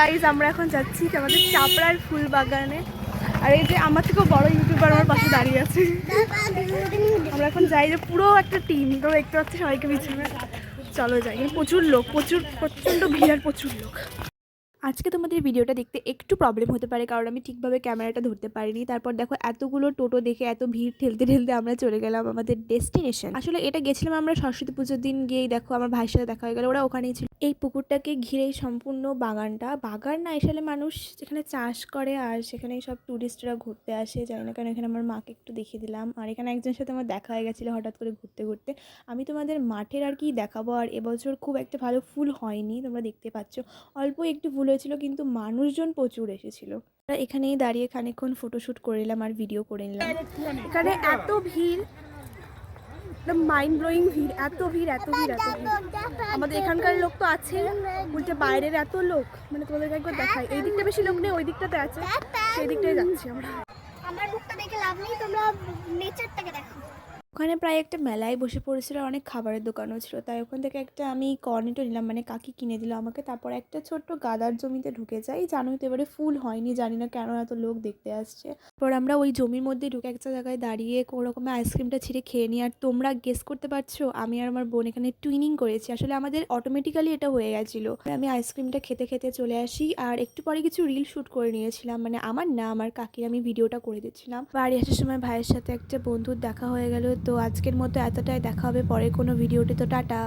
Guys আমরা এখন যাচ্ছি আমাদের চাপড়ার ফুল বাগানে। আর এই যে আমার থেকেও বড় ইউটিউবার আমার পাশে দাঁড়িয়ে আছে। আমরা এখন যাই, যে পুরো একটা টিম, তো দেখতে পাচ্ছি সবাইকে পিছনে। চলো যাই, প্রচুর লোক, প্রচণ্ড ভিড় আর প্রচুর লোক। আজকে তোমাদের ভিডিওটা দেখতে একটু প্রবলেম হতে পারে, কারণ আমি ঠিকভাবে ক্যামেরাটা ধরতে পারিনি। তারপর দেখো এতগুলো টোটো দেখে এত ভিড় ঠেলতে ঠেলতে আমরা চলে গেলাম আমাদের ডেস্টিনেশন। আসলে এটা গেছিলাম আমরা সরস্বতী পুজোর দিন, গিয়েই দেখো আমার ভাইয়ের সাথে দেখা হয়ে গেল, ওরা ওখানেই ছিল। এই পুকুরটাকে ঘিরেই সম্পূর্ণ বাগানটা। বাগান না, আসলে মানুষ যেখানে চাষ করে আর সেখানে সব ট্যুরিস্টরা ঘুরতে আসে। জানি না কেন এখানে আমার মাকে একটু দেখিয়ে দিলাম। আর এখানে একজনের সাথে আমার দেখা হয়ে গেছিলো হঠাৎ করে ঘুরতে ঘুরতে। আমি তোমাদের মাঠের আর কি দেখাবো। আর এবছর খুব একটা ভালো ফুল হয়নি, তোমরা দেখতে পাচ্ছ, অল্প একটু ফুল হয়েছিল, কিন্তু মানুষজন প্রচুর এসেছিল। এখানেই দাঁড়িয়ে খানিকক্ষণ ফটোশ্যুট করে নিলাম আর ভিডিও করে নিলাম। এখানে এত ভিড়, মাইন্ড ব্লোয়িং ভিড়, এত ভিড় এত ভিড় এত ভিড়। আমাদের এখানকার লোক তো আছেই, উল্টে বাইরের এত লোক, মানে তোমাদেরকে একবার দেখাই। এই দিকটা বেশি লোক নেই, ওই দিকটাতে আছে, সেই দিকটাই যাচ্ছি আমরা। আমার মুখটা দেখে লাভ নেই, তোমরা নেচারটাকে দেখো। ওখানে প্রায় একটা মেলায় বসে পড়েছিল, অনেক খাবারের দোকানও ছিল, তাই ওখান থেকে একটা আমি কর্নেটো নিলাম, মানে কাকি কিনে দিল আমাকে। তারপর একটা ছোট্ট গাদার জমিতে ঢুকে যাই। জানোই তো এবারে ফুল হয়নি, জানি না কেন এত লোক দেখতে আসছে। তারপর আমরা ওই জমির মধ্যে ঢুকে একটা জায়গায় দাঁড়িয়ে কোনো রকমের আইসক্রিমটা ছিঁড়ে খেয়ে নিই। আর তোমরা গেস করতে পারছো, আমি আর আমার বোন এখানে টুইনিং করেছি। আসলে আমাদের অটোমেটিক্যালি এটা হয়ে গেছিলো। আমি আইসক্রিমটা খেতে খেতে চলে আসি, আর একটু পরে কিছু রিল শ্যুট করে নিয়েছিলাম, মানে আমার না, আমার কাকির আমি ভিডিওটা করে দিচ্ছিলাম। বাড়ি আসার সময় ভাইয়ের সাথে একটা বন্ধুর দেখা হয়ে গেল। তো আজকের মতো এতটাই, দেখা হবে পরে কোনো ভিডিওতে। তো টাটা।